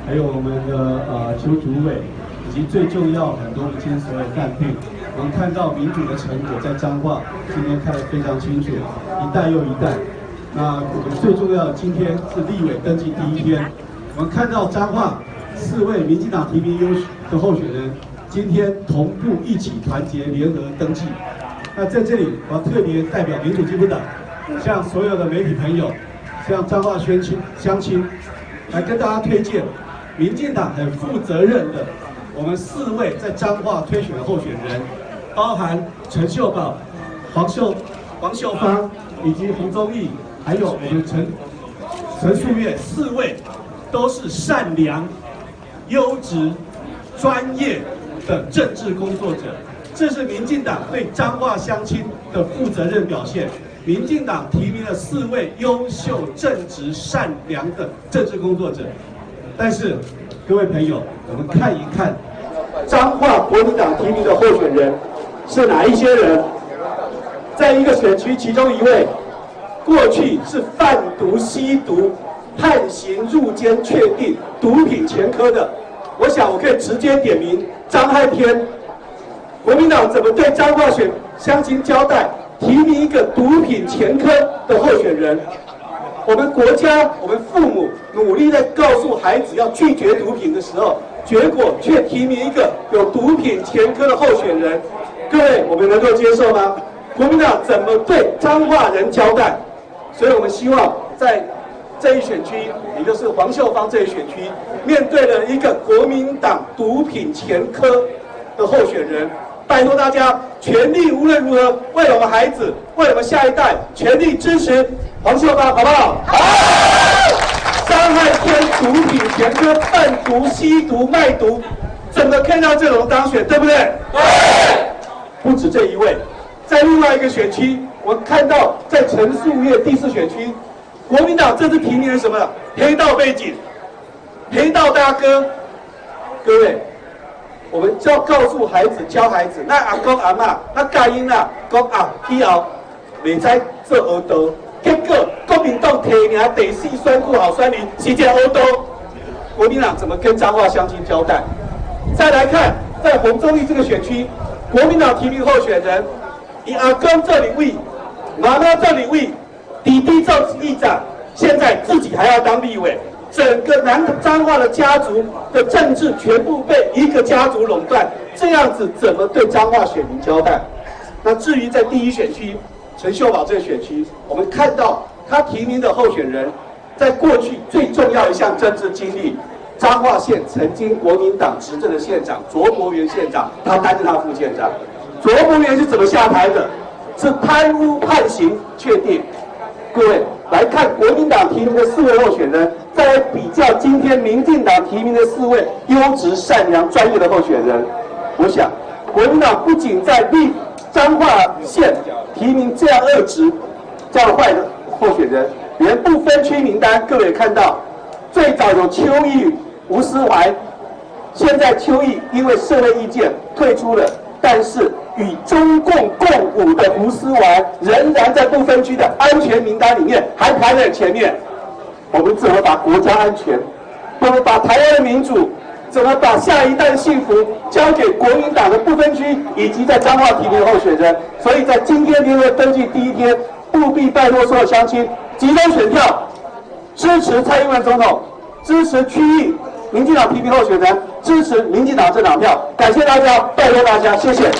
还有我们的邱主委，以及最重要很多我们今天所有干部，我们看到民主的成果在彰化，今天看得非常清楚，一代又一代。那我们最重要的今天是立委登记第一天，我们看到彰化4位民进党提名优秀的候选人，今天同步一起团结联合登记。那在这里，我要特别代表民主进步党，向所有的媒体朋友，向彰化乡亲，来跟大家推荐民进党很负责任的我们4位在彰化推选的候选人，包含陈秀宝、黄秀芳以及洪宗义，还有我们陈素月4位，都是善良、优质、专业的政治工作者。这是民进党对彰化乡亲的负责任表现。民进党提名了4位优秀、正直、善良的政治工作者。但是，各位朋友，我们看一看彰化国民党提名的候选人是哪一些人？在一个选区，其中1位过去是贩毒、吸毒、判刑入监确定、毒品前科的，我想我可以直接点名张汉天。国民党怎么对彰化乡亲交代？提名一个毒品前科的候选人，我们国家、我们父母努力在告诉孩子要拒绝毒品的时候，结果却提名一个有毒品前科的候选人，各位，我们能够接受吗？国民党怎么对彰化人交代？所以我们希望在这一选区，也就是黄秀芳这一选区，面对了一个国民党毒品前科的候选人。拜托大家，全力无论如何为我们孩子，为我们下一代，全力支持黄秀芳，好不好？好。张汉天毒品前科，贩毒、吸毒、卖毒，怎么可以让这种当选？对不对？对。不止这一位，在另外一个选区，我看到在陈素月第4选区，国民党这次提名了什么？黑道背景，黑道大哥，各位。我们就要告诉孩子、教孩子，那阿公阿嬷、那家因啊，讲啊以后袂使做黑道，结果国民党提名第4选区候选人是一个黑道，国民党怎么跟彰化乡亲交代？再来看，在洪忠义这个选区，国民党提名候选人，以阿公这里位，妈妈这里位，弟弟做议长，现在自己还要当立委。整个南彰化的家族的政治全部被一个家族垄断，这样子怎么对彰化选民交代？那至于在第1选区陈秀宝这个选区，我们看到他提名的候选人，在过去最重要一项政治经历，彰化县曾经国民党执政的县长卓博源县长，他担任他副县长。卓博源是怎么下台的？是贪污判刑确定。各位来看国民党提名的4位候选人，再来比较今天民进党提名的4位优质、善良、专业的候选人，我想国民党不仅在彰化县提名这样恶质、这样坏的候选人，连不分区名单，各位看到，最早有邱毅、吴思怀，现在邱毅因为社会意见退出了，但是与中共共舞的吴思怀仍然在不分区的安全名单里面，还排在前面。我们怎么把国家安全，怎么把台湾的民主，怎么把下一代的幸福交给国民党的不分区以及在彰化提名的候选人？所以在今天联合登记第1天，务必拜托所有乡亲集中选票，支持蔡英文总统，支持区域民进党提名候选人，支持民进党政党票。感谢大家，拜托大家，谢谢。